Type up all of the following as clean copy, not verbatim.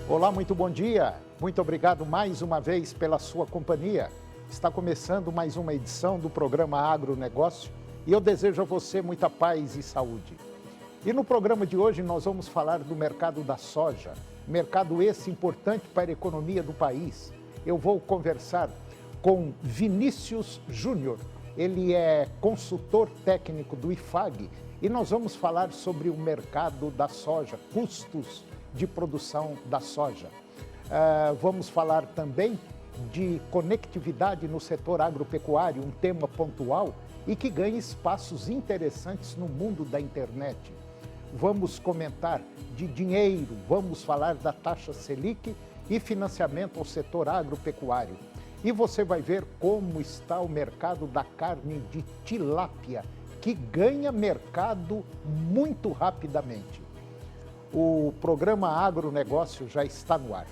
Olá, muito bom dia. Muito obrigado mais uma vez pela sua companhia. Está começando mais uma edição do programa Agronegócio e eu desejo a você muita paz e saúde. E no programa de hoje nós vamos falar do mercado da soja, mercado esse importante para a economia do país. Eu vou conversar com Vinícius Júnior, ele é consultor técnico do IFAG e nós vamos falar sobre o mercado da soja, custos de produção da soja. Vamos falar também de conectividade no setor agropecuário, um tema pontual e que ganha espaços interessantes no mundo da internet. Vamos comentar de dinheiro, vamos falar da taxa Selic e financiamento ao setor agropecuário. E você vai ver como está o mercado da carne de tilápia, que ganha mercado muito rapidamente. O programa Agronegócio já está no ar.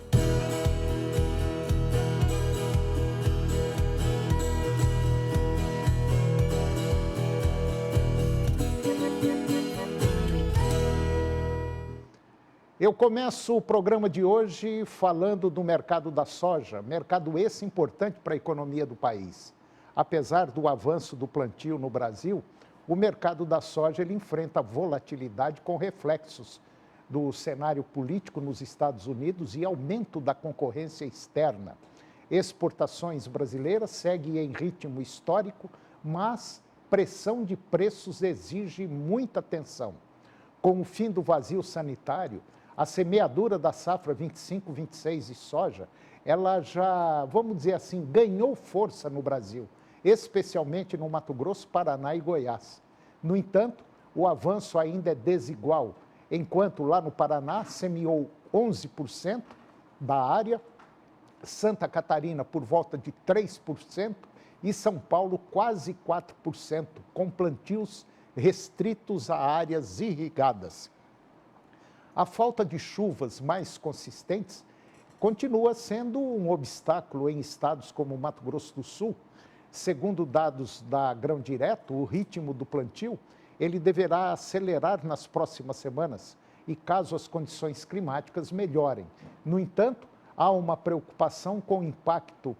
Eu começo o programa de hoje falando do mercado da soja, mercado esse importante para a economia do país. Apesar do avanço do plantio no Brasil, o mercado da soja ele enfrenta volatilidade com reflexos do cenário político nos Estados Unidos e aumento da concorrência externa. Exportações brasileiras seguem em ritmo histórico, mas pressão de preços exige muita atenção. Com o fim do vazio sanitário, a semeadura da safra 25-26 de soja, ela já, vamos dizer assim, ganhou força no Brasil, especialmente no Mato Grosso, Paraná e Goiás. No entanto, o avanço ainda é desigual, enquanto lá no Paraná semeou 11% da área, Santa Catarina por volta de 3% e São Paulo quase 4%, com plantios restritos a áreas irrigadas. A falta de chuvas mais consistentes continua sendo um obstáculo em estados como Mato Grosso do Sul. Segundo dados da Grão Direto, o ritmo do plantio ele deverá acelerar nas próximas semanas e caso as condições climáticas melhorem. No entanto, há uma preocupação com o impacto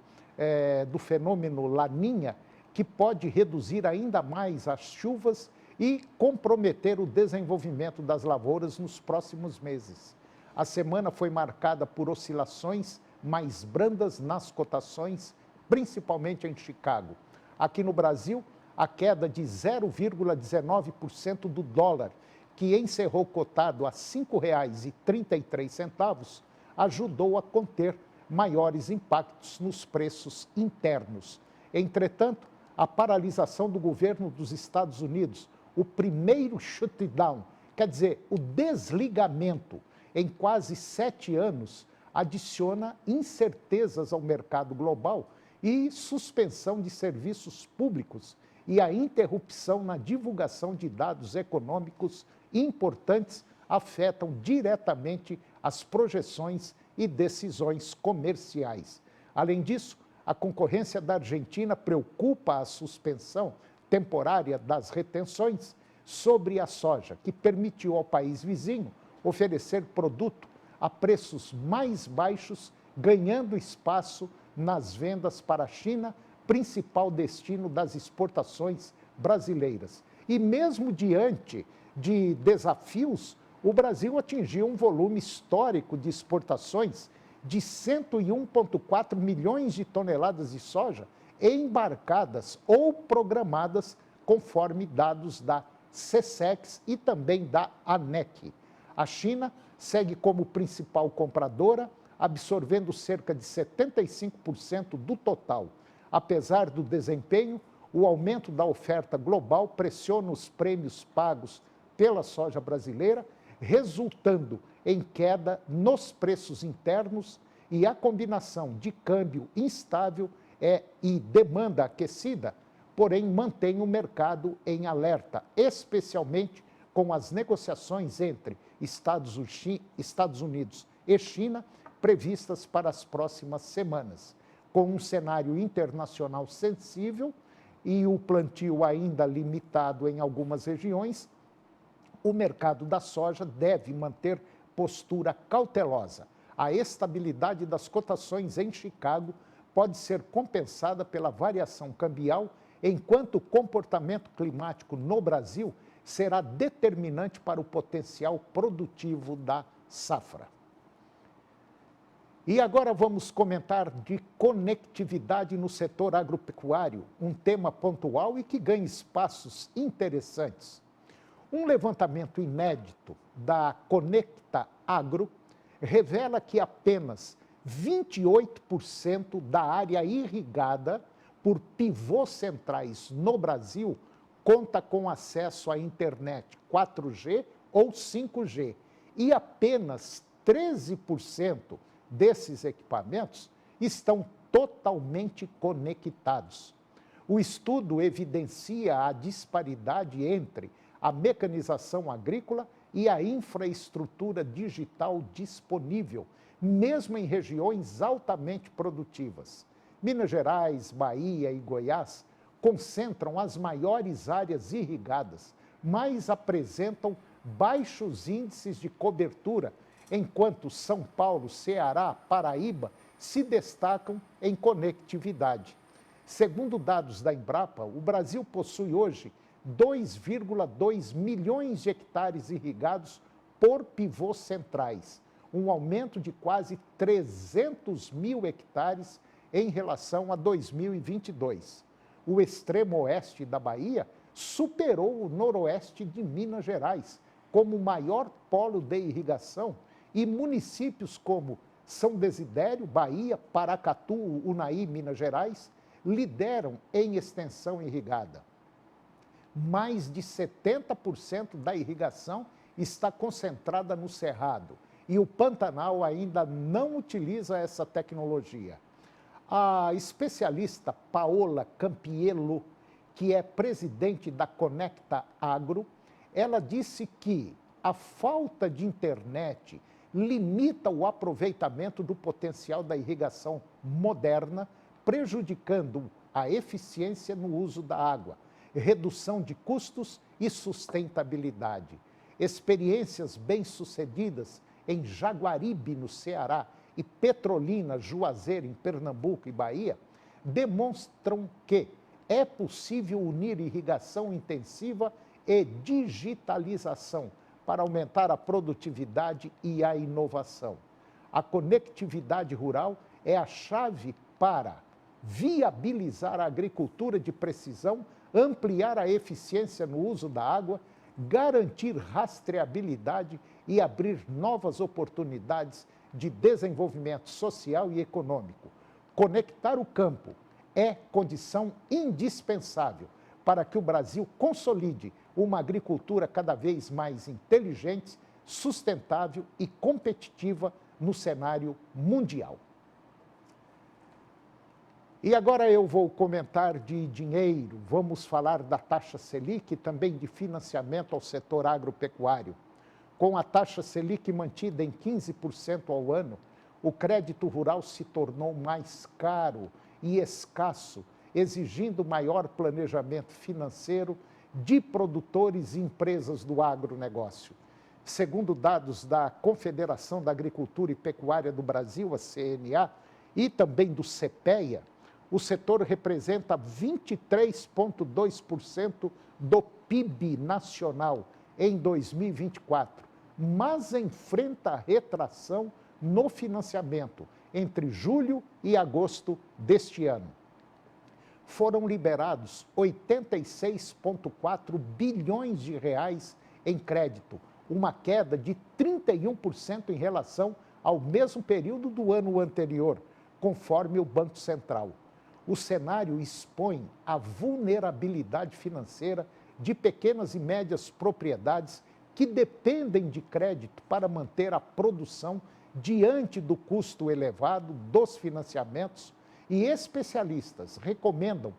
do fenômeno Laninha, que pode reduzir ainda mais as chuvas e comprometer o desenvolvimento das lavouras nos próximos meses. A semana foi marcada por oscilações mais brandas nas cotações, principalmente em Chicago. Aqui no Brasil, a queda de 0,19% do dólar, que encerrou cotado a R$ 5,33, ajudou a conter maiores impactos nos preços internos. Entretanto, a paralisação do governo dos Estados Unidos, o primeiro shutdown, quer dizer, o desligamento em quase 7 anos, adiciona incertezas ao mercado global e suspensão de serviços públicos e a interrupção na divulgação de dados econômicos importantes afetam diretamente as projeções e decisões comerciais. Além disso, a concorrência da Argentina preocupa a suspensão temporária das retenções sobre a soja, que permitiu ao país vizinho oferecer produto a preços mais baixos, ganhando espaço nas vendas para a China, principal destino das exportações brasileiras. E mesmo diante de desafios, o Brasil atingiu um volume histórico de exportações de 101,4 milhões de toneladas de soja embarcadas ou programadas conforme dados da SECEX e também da ANEC. A China segue como principal compradora, absorvendo cerca de 75% do total. Apesar do desempenho, o aumento da oferta global pressiona os prêmios pagos pela soja brasileira, resultando em queda nos preços internos e a combinação de câmbio instável e demanda aquecida, porém mantém o mercado em alerta, especialmente com as negociações entre Estados Unidos e China previstas para as próximas semanas. Com um cenário internacional sensível e o plantio ainda limitado em algumas regiões, o mercado da soja deve manter postura cautelosa. a estabilidade das cotações em Chicago pode ser compensada pela variação cambial, enquanto o comportamento climático no Brasil será determinante para o potencial produtivo da safra. E agora vamos comentar de conectividade no setor agropecuário, um tema pontual e que ganha espaços interessantes. Um levantamento inédito da Conecta Agro revela que apenas 28% da área irrigada por pivôs centrais no Brasil conta com acesso à internet 4G ou 5G e apenas 13% desses equipamentos estão totalmente conectados. O estudo evidencia a disparidade entre a mecanização agrícola e a infraestrutura digital disponível, mesmo em regiões altamente produtivas. Minas Gerais, Bahia e Goiás concentram as maiores áreas irrigadas, mas apresentam baixos índices de cobertura, enquanto São Paulo, Ceará, Paraíba se destacam em conectividade. Segundo dados da Embrapa, o Brasil possui hoje 2,2 milhões de hectares irrigados por pivôs centrais, um aumento de quase 300 mil hectares em relação a 2022. O extremo oeste da Bahia superou o noroeste de Minas Gerais como o maior polo de irrigação e municípios como São Desidério, Bahia, Paracatu, Unai, Minas Gerais, lideram em extensão irrigada. Mais de 70% da irrigação está concentrada no Cerrado e o Pantanal ainda não utiliza essa tecnologia. A especialista Paola Campiello, que é presidente da Conecta Agro, ela disse que a falta de internet limita o aproveitamento do potencial da irrigação moderna, prejudicando a eficiência no uso da água, redução de custos e sustentabilidade. Experiências bem-sucedidas em Jaguaribe, no Ceará, e Petrolina, Juazeiro, em Pernambuco e Bahia, demonstram que é possível unir irrigação intensiva e digitalização para aumentar a produtividade e a inovação. A conectividade rural é a chave para viabilizar a agricultura de precisão, ampliar a eficiência no uso da água, garantir rastreabilidade e abrir novas oportunidades de desenvolvimento social e econômico. Conectar o campo é condição indispensável para que o Brasil consolide uma agricultura cada vez mais inteligente, sustentável e competitiva no cenário mundial. E agora eu vou comentar de dinheiro, vamos falar da taxa Selic e também de financiamento ao setor agropecuário. Com a taxa Selic mantida em 15% ao ano, o crédito rural se tornou mais caro e escasso, exigindo maior planejamento financeiro de produtores e empresas do agronegócio. Segundo dados da Confederação da Agricultura e Pecuária do Brasil, a CNA, e também do CPEA, o setor representa 23,2% do PIB nacional em 2024, mas enfrenta retração no financiamento entre julho e agosto deste ano. Foram liberados 86,4 bilhões de reais em crédito, uma queda de 31% em relação ao mesmo período do ano anterior, conforme o Banco Central. O cenário expõe a vulnerabilidade financeira de pequenas e médias propriedades que dependem de crédito para manter a produção diante do custo elevado dos financiamentos, e especialistas recomendam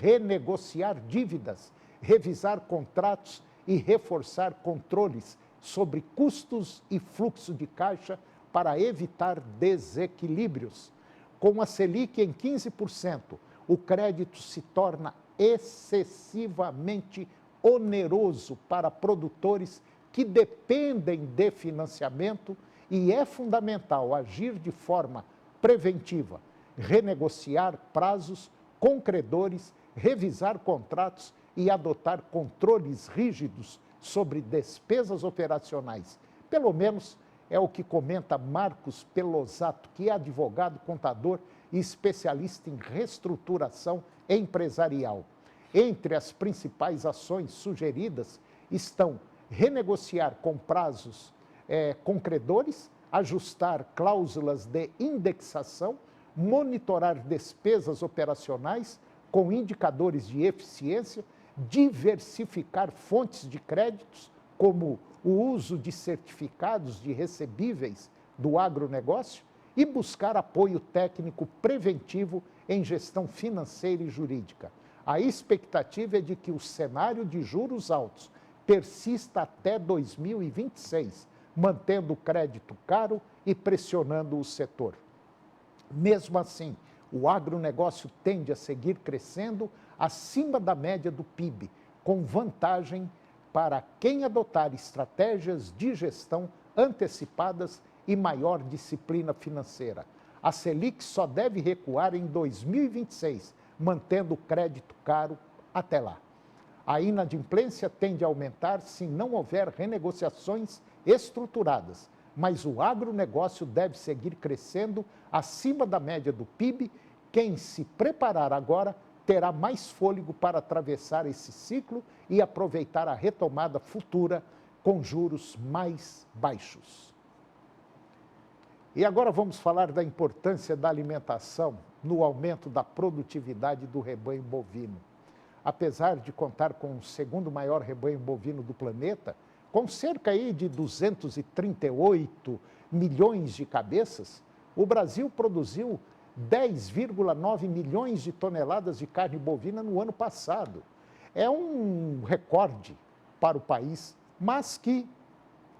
renegociar dívidas, revisar contratos e reforçar controles sobre custos e fluxo de caixa para evitar desequilíbrios. Com a Selic em 15%, o crédito se torna excessivamente oneroso para produtores que dependem de financiamento e é fundamental agir de forma preventiva, renegociar prazos com credores, revisar contratos e adotar controles rígidos sobre despesas operacionais. Pelo menos é o que comenta Marcos Pelosato, que é advogado, contador e especialista em reestruturação empresarial. Entre as principais ações sugeridas estão renegociar com prazos com credores, ajustar cláusulas de indexação, monitorar despesas operacionais com indicadores de eficiência, diversificar fontes de créditos, como o uso de certificados de recebíveis do agronegócio, e buscar apoio técnico preventivo em gestão financeira e jurídica. A expectativa é de que o cenário de juros altos persista até 2026, mantendo o crédito caro e pressionando o setor. Mesmo assim, o agronegócio tende a seguir crescendo acima da média do PIB, com vantagem para quem adotar estratégias de gestão antecipadas e maior disciplina financeira. A Selic só deve recuar em 2026, mantendo o crédito caro até lá. A inadimplência tende a aumentar se não houver renegociações estruturadas, mas o agronegócio deve seguir crescendo acima da média do PIB. Quem se preparar agora terá mais fôlego para atravessar esse ciclo e aproveitar a retomada futura com juros mais baixos. E agora vamos falar da importância da alimentação no aumento da produtividade do rebanho bovino. Apesar de contar com o segundo maior rebanho bovino do planeta, com cerca aí de 238 milhões de cabeças, o Brasil produziu 10,9 milhões de toneladas de carne bovina no ano passado. É um recorde para o país, mas que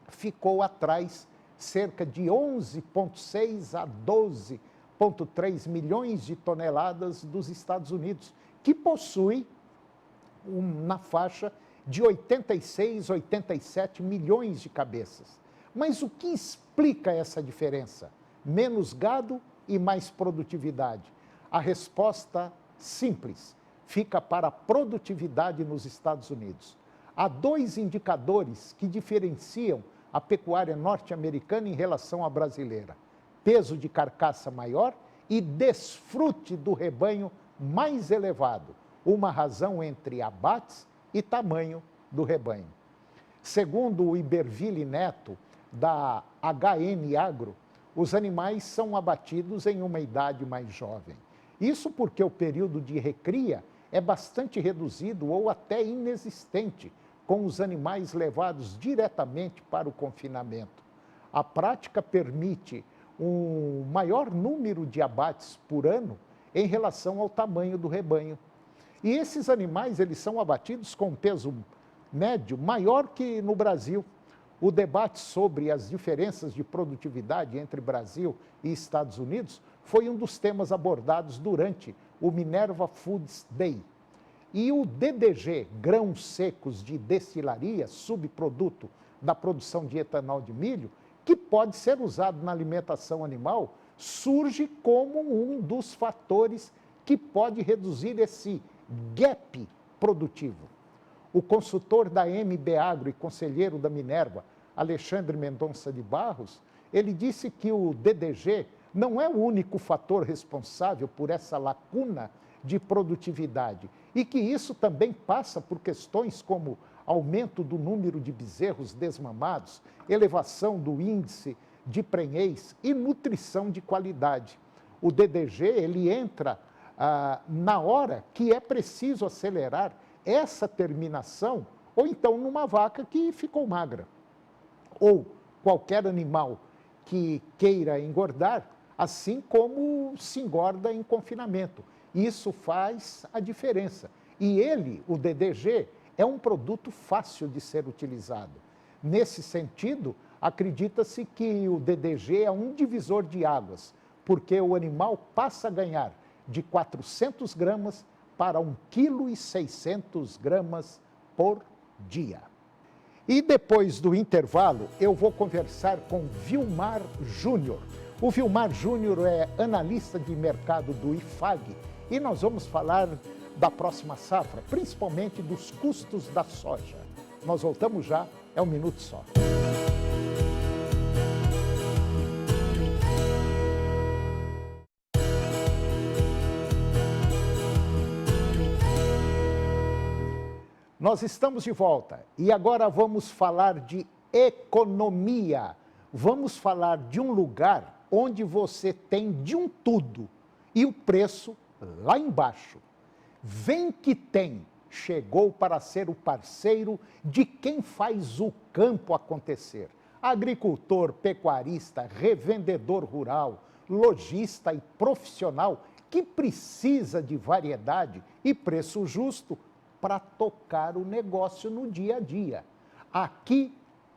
ficou atrás cerca de 11,6 a 12,3 milhões de toneladas dos Estados Unidos, que possui na faixa de 86, 87 milhões de cabeças. Mas o que explica essa diferença? Menos gado e mais produtividade. A resposta simples fica para a produtividade nos Estados Unidos. Há dois indicadores que diferenciam a pecuária norte-americana em relação à brasileira: peso de carcaça maior e desfrute do rebanho mais elevado, uma razão entre abates e tamanho do rebanho. Segundo o Iberville Neto, da HN Agro, os animais são abatidos em uma idade mais jovem. Isso porque o período de recria é bastante reduzido ou até inexistente, com os animais levados diretamente para o confinamento. A prática permite um maior número de abates por ano em relação ao tamanho do rebanho. E esses animais, eles são abatidos com peso médio maior que no Brasil. O debate sobre as diferenças de produtividade entre Brasil e Estados Unidos foi um dos temas abordados durante o Minerva Foods Day. E o DDG, grãos secos de destilaria, subproduto da produção de etanol de milho, que pode ser usado na alimentação animal, surge como um dos fatores que pode reduzir esse gap produtivo. O consultor da MB Agro e conselheiro da Minerva, Alexandre Mendonça de Barros, ele disse que o DDG não é o único fator responsável por essa lacuna de produtividade e que isso também passa por questões como aumento do número de bezerros desmamados, elevação do índice de prenhez e nutrição de qualidade. O DDG, ele entra na hora que é preciso acelerar essa terminação, ou então numa vaca que ficou magra, ou qualquer animal que queira engordar, assim como se engorda em confinamento. Isso faz a diferença. E ele, o DDG, é um produto fácil de ser utilizado. Nesse sentido, acredita-se que o DDG é um divisor de águas, porque o animal passa a ganhar de 400 gramas para 1,6 kg por dia. E depois do intervalo, eu vou conversar com Vilmar Júnior. O Vilmar Júnior é analista de mercado do IFAG e nós vamos falar da próxima safra, principalmente dos custos da soja. Nós voltamos já, é um minuto só. Nós estamos de volta e agora vamos falar de economia. Vamos falar de um lugar onde você tem de um tudo e o preço lá embaixo. Vem que tem, chegou para ser o parceiro de quem faz o campo acontecer. Agricultor, pecuarista, revendedor rural, lojista e profissional que precisa de variedade e preço justo para tocar o negócio no dia a dia. Aqui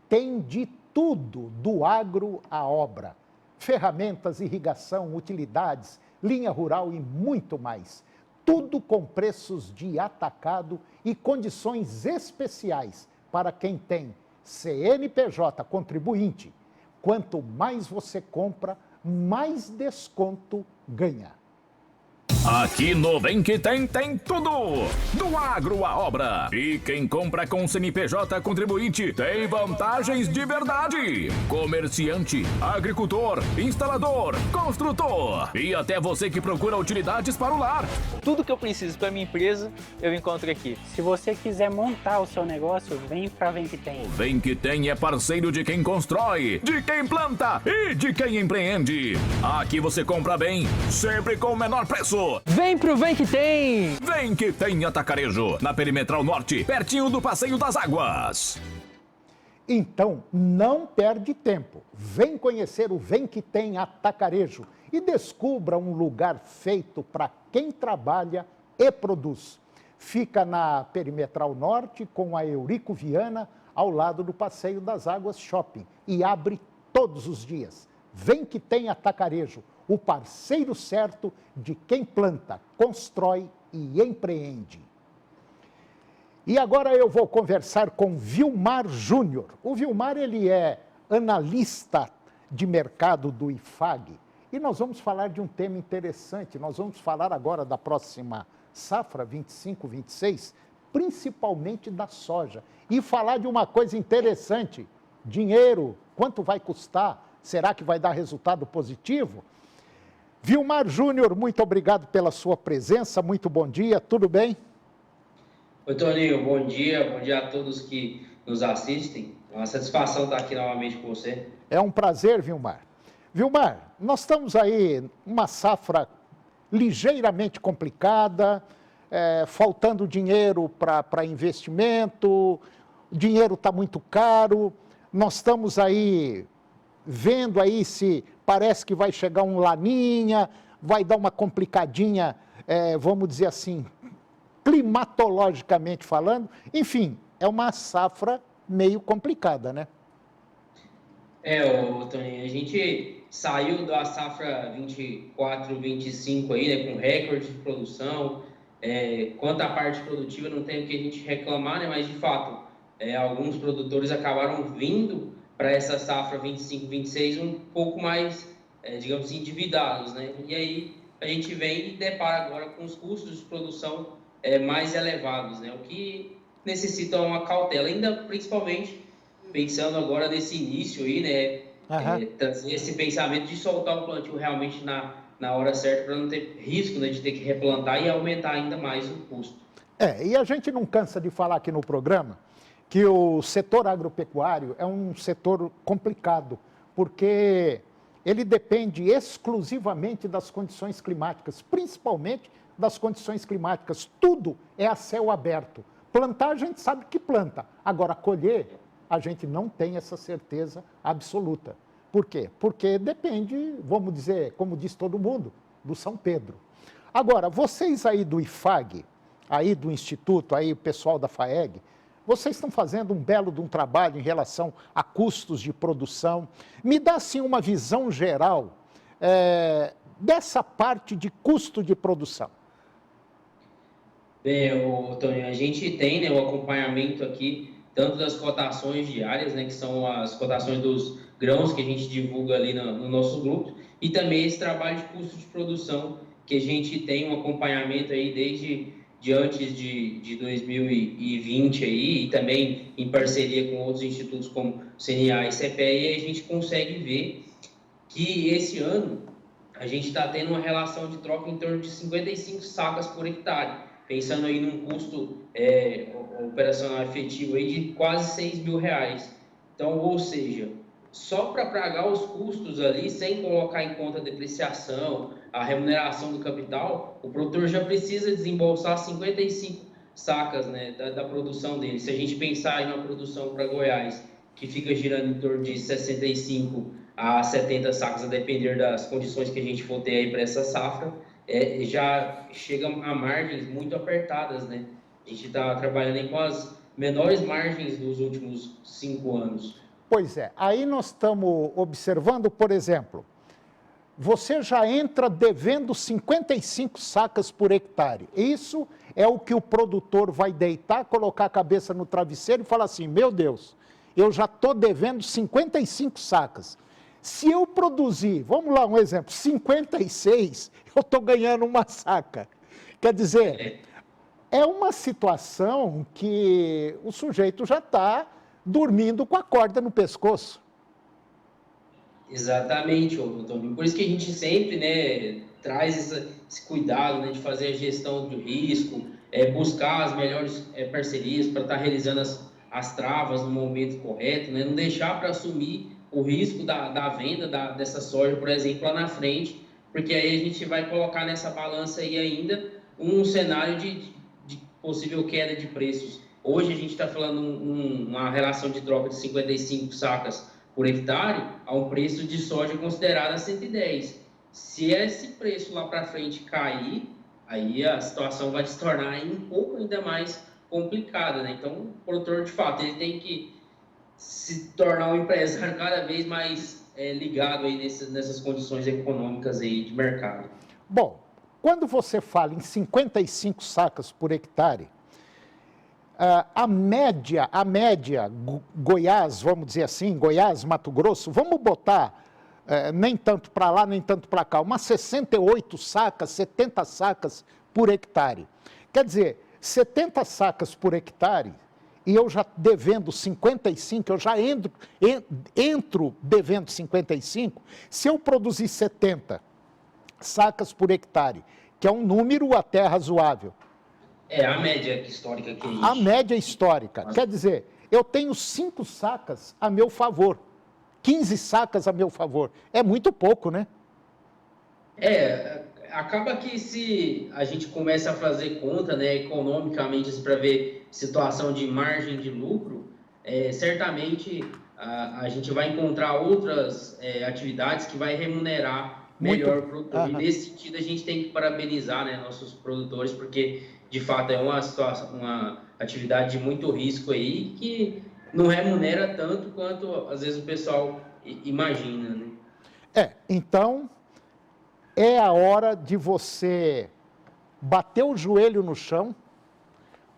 tem de tudo, do agro à obra. Ferramentas, irrigação, utilidades, linha rural e muito mais. Tudo com preços de atacado e condições especiais para quem tem CNPJ contribuinte. Quanto mais você compra, mais desconto ganha. Aqui no Vem Que tem tudo! Do agro à obra. E quem compra com CNPJ contribuinte tem vantagens de verdade. Comerciante, agricultor, instalador, construtor e até você que procura utilidades para o lar. Tudo que eu preciso para minha empresa, eu encontro aqui. Se você quiser montar o seu negócio, vem para Vem Que Tem. O Vem Que Tem é parceiro de quem constrói, de quem planta e de quem empreende. Aqui você compra bem, sempre com o menor preço. Vem pro Vem Que Tem! Vem Que Tem Atacarejo, na Perimetral Norte, pertinho do Passeio das Águas. Então, não perde tempo. Vem conhecer o Vem Que Tem Atacarejo e descubra um lugar feito para quem trabalha e produz. Fica na Perimetral Norte com a Eurico Viana, ao lado do Passeio das Águas Shopping e abre todos os dias. Vem Que Tem Atacarejo, o parceiro certo de quem planta, constrói e empreende. E agora eu vou conversar com Vilmar Júnior. O Vilmar, ele é analista de mercado do IFAG e nós vamos falar de um tema interessante. Nós vamos falar agora da próxima safra 25-26, principalmente da soja. E falar de uma coisa interessante, dinheiro, quanto vai custar? Será que vai dar resultado positivo? Vilmar Júnior, muito obrigado pela sua presença, muito bom dia, tudo bem? Oi, Toninho, bom dia a todos que nos assistem. É uma satisfação estar aqui novamente com você. É um prazer, Vilmar. Vilmar, nós estamos aí numa safra ligeiramente complicada, faltando dinheiro para investimento, o dinheiro está muito caro, nós estamos aí vendo aí se parece que vai chegar um laninha, vai dar uma complicadinha, vamos dizer assim, climatologicamente falando. Enfim, é uma safra meio complicada, né? Toninho, a gente saiu da safra 24-25 aí, né, com recorde de produção. Quanto à parte produtiva, não tem o que a gente reclamar, né, mas de fato, alguns produtores acabaram vindo para essa safra 25-26 um pouco mais, digamos assim, endividados, né? E aí a gente vem e depara agora com os custos de produção mais elevados, né? O que necessita uma cautela, ainda principalmente pensando agora nesse início aí, né? Trazer esse pensamento de soltar o plantio realmente na hora certa para não ter risco, né, de ter que replantar e aumentar ainda mais o custo. E a gente não cansa de falar aqui no programa que o setor agropecuário é um setor complicado, porque ele depende exclusivamente das condições climáticas, principalmente das condições climáticas. Tudo é a céu aberto. Plantar, a gente sabe que planta. Agora, colher, a gente não tem essa certeza absoluta. Por quê? Porque depende, vamos dizer, como diz todo mundo, do São Pedro. Agora, vocês aí do IFAG, aí do Instituto, aí o pessoal da FAEG, vocês estão fazendo um belo de um trabalho em relação a custos de produção. Me dá, assim, uma visão geral dessa parte de custo de produção. Bem, Tony, a gente tem, né, o acompanhamento aqui tanto das cotações diárias, né, que são as cotações dos grãos que a gente divulga ali no nosso grupo, e também esse trabalho de custo de produção, que a gente tem um acompanhamento aí desde antes de 2020 aí, e também em parceria com outros institutos como CNA e CPE, e a gente consegue ver que esse ano a gente está tendo uma relação de troca em torno de 55 sacas por hectare, pensando aí num custo operacional efetivo aí de quase R$6.000. Então, ou seja, só para pagar os custos ali, sem colocar em conta a depreciação, a remuneração do capital, o produtor já precisa desembolsar 55 sacas, né, da produção dele. Se a gente pensar em uma produção para Goiás, que fica girando em torno de 65 a 70 sacas, a depender das condições que a gente for ter aí para essa safra, já chega a margens muito apertadas, né? A gente está trabalhando aí com as menores margens dos últimos 5 anos. Pois é, aí nós estamos observando, por exemplo, você já entra devendo 55 sacas por hectare. Isso é o que o produtor vai deitar, colocar a cabeça no travesseiro e falar assim, meu Deus, eu já estou devendo 55 sacas. Se eu produzir, vamos lá, um exemplo, 56, eu estou ganhando uma saca. Quer dizer, é uma situação que o sujeito já está dormindo com a corda no pescoço. Exatamente, Toninho. Por isso que a gente sempre, né, traz esse cuidado, né, de fazer a gestão do risco, buscar as melhores parcerias para estar realizando as travas no momento correto, né, não deixar para assumir o risco da venda dessa soja, por exemplo, lá na frente, porque aí a gente vai colocar nessa balança aí ainda um cenário de possível queda de preços. Hoje a gente está falando uma relação de troca de 55 sacas por hectare a um preço de soja considerado a 110. Se esse preço lá para frente cair, aí a situação vai se tornar um pouco ainda mais complicada, né? Então, o produtor, de fato, ele tem que se tornar um empresário cada vez mais ligado aí nessas condições econômicas aí de mercado. Bom, quando você fala em 55 sacas por hectare, a média, Goiás, vamos dizer assim, Goiás, Mato Grosso, vamos botar nem tanto para lá, nem tanto para cá, umas 68 sacas, 70 sacas por hectare. Quer dizer, 70 sacas por hectare, e eu já devendo 55, eu já entro devendo 55, se eu produzir 70 sacas por hectare, que é um número até razoável. É a média histórica que a média histórica. Quer dizer, eu tenho 5 sacas a meu favor, 15 sacas a meu favor. É muito pouco, né? Acaba que se a gente começa a fazer conta, né, economicamente, para ver situação de margem de lucro, certamente a gente vai encontrar outras atividades que vai remunerar melhor o produtor. E nesse sentido a gente tem que parabenizar, né, nossos produtores, porque de fato é uma atividade de muito risco aí que não remunera tanto quanto às vezes o pessoal imagina, né? Então é a hora de você bater o joelho no chão,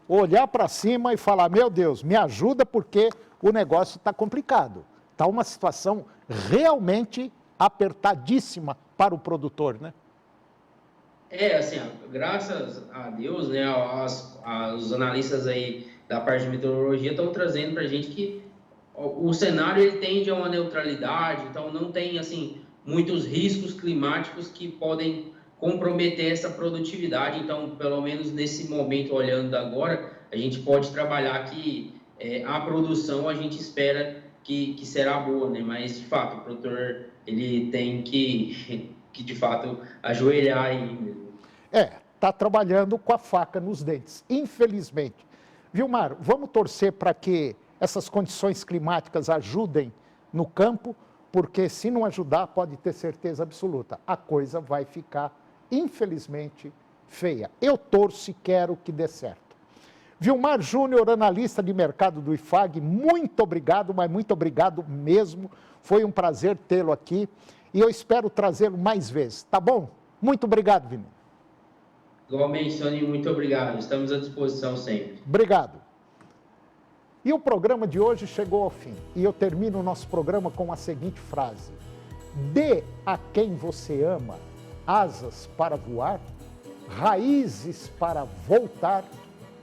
olhar para cima e falar, meu Deus, me ajuda porque o negócio está complicado. Está uma situação realmente apertadíssima para o produtor, né? Assim, graças a Deus, né, os analistas aí da parte de meteorologia estão trazendo para a gente que o cenário ele tende a uma neutralidade, então não tem, assim, muitos riscos climáticos que podem comprometer essa produtividade. Então, pelo menos nesse momento, olhando agora, a gente pode trabalhar que a produção a gente espera que será boa, né? Mas, de fato, o produtor ele tem que de fato, ajoelhar aí mesmo. Está trabalhando com a faca nos dentes, infelizmente. Vilmar, vamos torcer para que essas condições climáticas ajudem no campo, porque se não ajudar, pode ter certeza absoluta, a coisa vai ficar, infelizmente, feia. Eu torço e quero que dê certo. Vilmar Júnior, analista de mercado do IFAG, muito obrigado, mas muito obrigado mesmo. Foi um prazer tê-lo aqui e eu espero trazê-lo mais vezes, tá bom? Muito obrigado, Vini. Igualmente, Tony, muito obrigado. Estamos à disposição sempre. Obrigado. E o programa de hoje chegou ao fim. E eu termino o nosso programa com a seguinte frase: dê a quem você ama asas para voar, raízes para voltar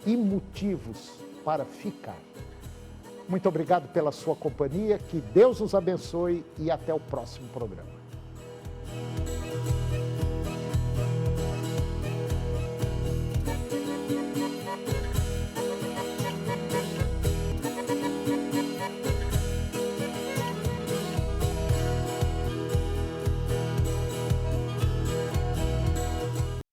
e motivos para ficar. Muito obrigado pela sua companhia, que Deus os abençoe e até o próximo programa.